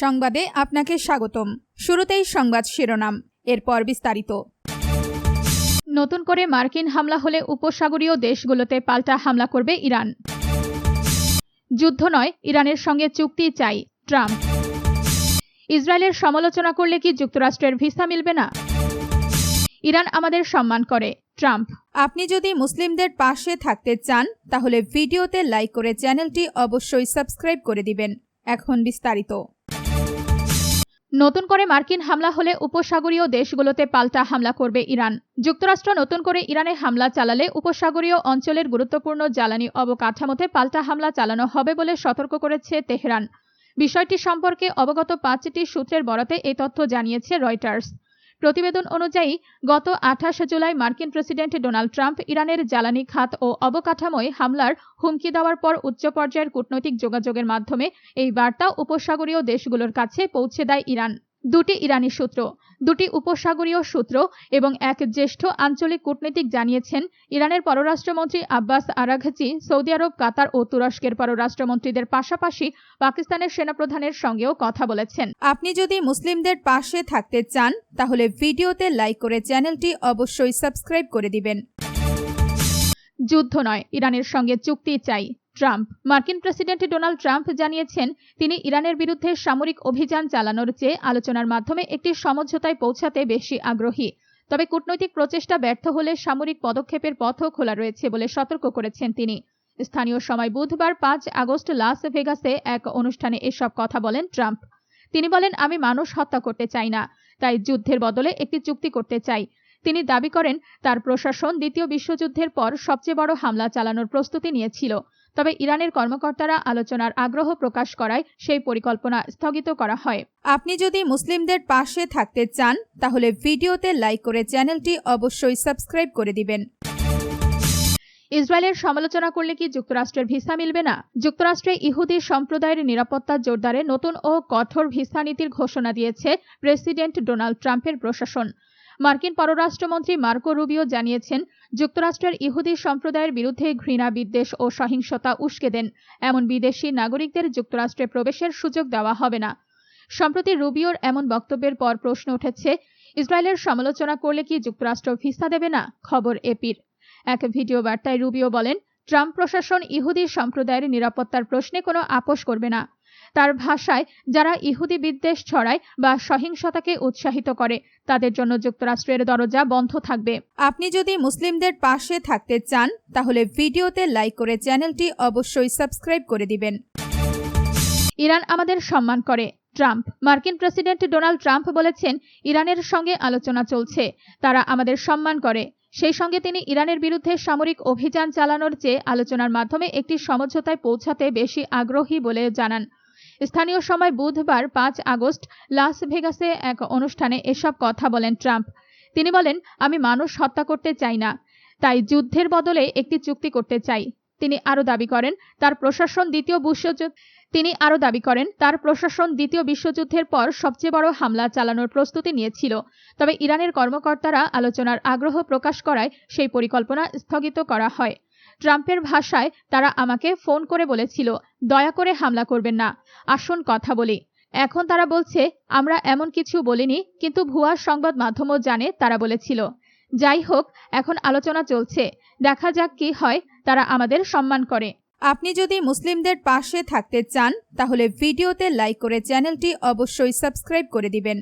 সংবাদে আপনাকে স্বাগতম। শুরুতেই সংবাদ শিরোনাম, এরপর বিস্তারিত। নতুন করে মার্কিন হামলা হলে উপসাগরীয় দেশগুলোতে পাল্টা হামলা করবে ইরান। যুদ্ধ নয়, ইরানের সঙ্গে চুক্তি চাই ট্রাম্প। ইসরায়েলের সমালোচনা করলে কি যুক্তরাষ্ট্রের ভিসা মিলবে না? ইরান আমাদের সম্মান করে ট্রাম্প। আপনি যদি মুসলিমদের পাশে থাকতে চান তাহলে ভিডিওতে লাইক করে চ্যানেলটি অবশ্যই সাবস্ক্রাইব করে দিবেন। এখন বিস্তারিত। নতুন করে মার্কিন হামলা হলে উপসাগরীয় দেশগুলোতে পাল্টা হামলা করবে ইরান। যুক্তরাষ্ট্র নতুন করে ইরানে হামলা চালালে উপসাগরীয় অঞ্চলের গুরুত্বপূর্ণ জ্বালানি অবকাঠামোতে পাল্টা হামলা চালানো হবে বলে সতর্ক করেছে তেহরান। বিষয়টি সম্পর্কে অবগত 5টি সূত্রের বরাতে এই তথ্য জানিয়েছে রয়টার্স। প্রতিবেদন অনুযায়ী গত 28 জুলাই মার্কিন প্রেসিডেন্ট ডোনাল্ড ট্রাম্প ইরানের জ্বালানি খাত ও অবকাঠামোয় হামলার হুমকি দেওয়ার পর উচ্চ পর্যায়ের কূটনৈতিক যোগাযোগের মাধ্যমে এই বার্তা উপসাগরীয় দেশগুলোর কাছে পৌঁছে দেয় ইরান। দুটি ইরানি সূত্র, দুটি উপসাগরীয় সূত্র এবং এক জ্যেষ্ঠ আঞ্চলিক কূটনীতিক জানিয়েছেন ইরানের পররাষ্ট্রমন্ত্রী আব্বাস আরাঘচি সৌদি আরব, কাতার ও তুরস্কের পররাষ্ট্রমন্ত্রীদের পাশাপাশি পাকিস্তানের সেনাপ্রধানের সঙ্গেও কথা বলেছেন। আপনি যদি মুসলিমদের পাশে থাকতে চান তাহলে ভিডিওতে লাইক করে চ্যানেলটি অবশ্যই সাবস্ক্রাইব করে দিবেন। যুদ্ধ নয়, ইরানের সঙ্গে চুক্তি চাই ট্রাম্প। মার্কিন প্রেসিডেন্ট ডোনাল্ড ট্রাম্প জানিয়েছেন তিনি ইরানের বিরুদ্ধে সামরিক অভিযান চালানোর চেয়ে আলোচনার মাধ্যমে একটি সমঝোতায় পৌঁছাতে বেশি আগ্রহী। তবে কূটনৈতিক প্রচেষ্টা ব্যর্থ হলে সামরিক পদক্ষেপের পথও খোলা রয়েছে বলে সতর্ক করেছেন তিনি। স্থানীয় সময় বুধবার 5 আগস্ট লাস ভেগাসে এক অনুষ্ঠানে এসব কথা বলেন ট্রাম্প। তিনি বলেন, আমি মানুষ হত্যা করতে চাই না, তাই যুদ্ধের বদলে একটি চুক্তি করতে চাই। তিনি দাবি করেন তার প্রশাসন দ্বিতীয় বিশ্বযুদ্ধের পর সবচেয়ে বড় হামলা চালানোর প্রস্তুতি নিয়েছিল। তবে ইরানের কর্মকর্তারা আলোচনার আগ্রহ প্রকাশ করায় সেই পরিকল্পনা স্থগিত করা হয়। আপনি যদি মুসলিমদের পাশে থাকতে চান তাহলে ভিডিওতে লাইক করে চ্যানেলটি অবশ্যই সাবস্ক্রাইব করে দিবেন। ইসরায়েলের সমালোচনা করলে কি যুক্তরাষ্ট্রের ভিসা মিলবে না? যুক্তরাষ্ট্রে ইহুদি সম্প্রদায়ের নিরাপত্তা জোরদারে নতুন ও কঠোর ভিসা নীতির ঘোষণা দিয়েছে প্রেসিডেন্ট ডোনাল্ড ট্রাম্পের প্রশাসন। মার্কিন পররাষ্ট্রমন্ত্রী মার্কো রুবিও জানিয়েছেন যুক্তরাষ্ট্রের ইহুদি সম্প্রদায়ের বিরুদ্ধে ঘৃণা, বিদ্বেষ ও সহিংসতা উস্কে দেন এমন বিদেশি নাগরিকদের যুক্তরাষ্ট্রে প্রবেশের সুযোগ দেওয়া হবে না। সম্প্রতি রুবিওর এমন বক্তব্যের পর প্রশ্ন উঠেছে, ইসরায়েলের সমালোচনা করলে কি যুক্তরাষ্ট্র ভিসা দেবে না? খবর এপির। এক ভিডিও বার্তায় রুবিও বলেন, ট্রাম্প প্রশাসন ইহুদি সম্প্রদায়ের নিরাপত্তার প্রশ্নে কোনো আপোষ করবে না। তার ভাষায়, যারা ইহুদি বিদ্বেষ ছড়ায় বা সহিংসতাকে উৎসাহিত করে তাদের জন্য যুক্তরাষ্ট্রের দরজা বন্ধ থাকবে। আপনি যদি মুসলিমদের পাশে থাকতে চান তাহলে ভিডিওতে লাইক করে চ্যানেলটি অবশ্যই সাবস্ক্রাইব করে দিবেন। ইরান আমাদের সম্মান করে ট্রাম্প। মার্কিন প্রেসিডেন্ট ডোনাল্ড ট্রাম্প বলেছেন ইরানের সঙ্গে আলোচনা চলছে, তারা আমাদের সম্মান করে। সেই সঙ্গে তিনি ইরানের বিরুদ্ধে সামরিক অভিযান চালানোর চেয়ে আলোচনার মাধ্যমে একটি সমঝোতায় পৌঁছাতে বেশি আগ্রহী বলে জানান। স্থানীয় সময় বুধবার 5 আগস্ট লাস ভেগাসে এক অনুষ্ঠানে এসব কথা বলেন ট্রাম্প। তিনি বলেন, আমি মানুষ হত্যা করতে চাই না, তাই যুদ্ধের বদলে একটি চুক্তি করতে চাই। তিনি আরও দাবি করেন তার প্রশাসন দ্বিতীয় বিশ্বযুদ্ধের পর সবচেয়ে বড় হামলা চালানোর প্রস্তুতি নিয়েছিল। তবে ইরানের কর্মকর্তারা আলোচনার আগ্রহ প্রকাশ করায় সেই পরিকল্পনা স্থগিত করা হয়। ট্রাম্পের ভাষায়, তারা আমাকে ফোন করে বলেছিল, দয়া করে হামলা করবেন না, আসুন কথা বলি। এখন তারা বলছে আমরা এমন কিছু বলিনি, কিন্তু ভুয়া সংবাদ মাধ্যমও জানে তারা বলেছিল। যাই হোক, এখন আলোচনা চলছে, দেখা যাক কি হয়। তারা আমাদের সম্মান করে। আপনি যদি মুসলিমদের পাশে থাকতে চান তাহলে ভিডিওতে লাইক করে চ্যানেলটি অবশ্যই সাবস্ক্রাইব করে দিবেন।